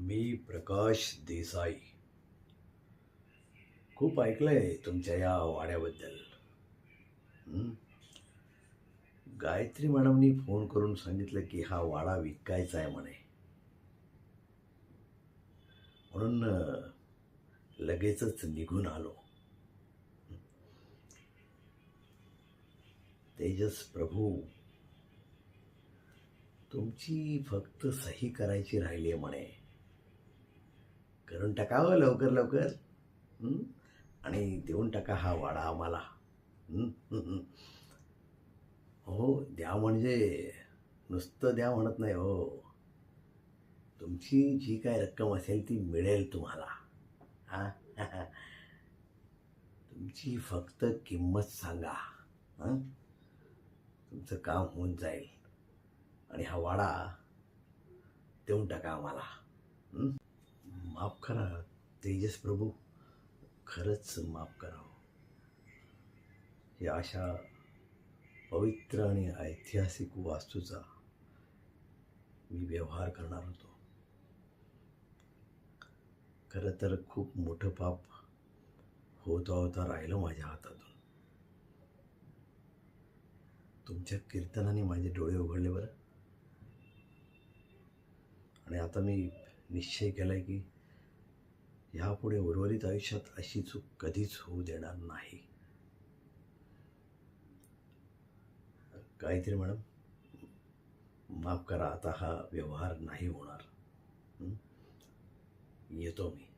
मी प्रकाश देसाई. खूप ऐकलंय तुमच्या या वाड्याबद्दल. हं? गायत्री मॅडमनी फोन करून सांगितलं की हा वाडा विकायचा आहे म्हणे. म्हणून लगेचच निघून आलो. तेजस प्रभू, तुमची फक्त सही करायची राहिली आहे म्हणे. करून टाकावं लवकर लवकर. हं? आणि देऊन टाका हा वाडा आम्हाला. हं? हं, हं. हो, द्या म्हणजे नुसतं द्या म्हणत नाही हो. तुमची जी काय रक्कम असेल ती मिळेल तुम्हाला. हां. तुमची फक्त किंमत सांगा. हां, तुमचं काम होऊन जाईल आणि हा वाडा देऊन टाका आम्हाला. हं? माफ करा तेजस प्रभू, खरंच माफ करा हो. या अशा पवित्र आणि ऐतिहासिक वास्तूचा मी व्यवहार करणार होतो. खरं तर खूप मोठं पाप होता होता राहिलं माझ्या हातातून. तुमच्या कीर्तनाने माझे डोळे उघडले बरं. आणि आता मी निश्चय केलाय की ह्यापुढे उर्वरित आयुष्यात अशी चूक कधीच होऊ देणार नाही. गायत्री मॅडम, माफ करा, आता हा व्यवहार नाही होणार. हं? येतो मी.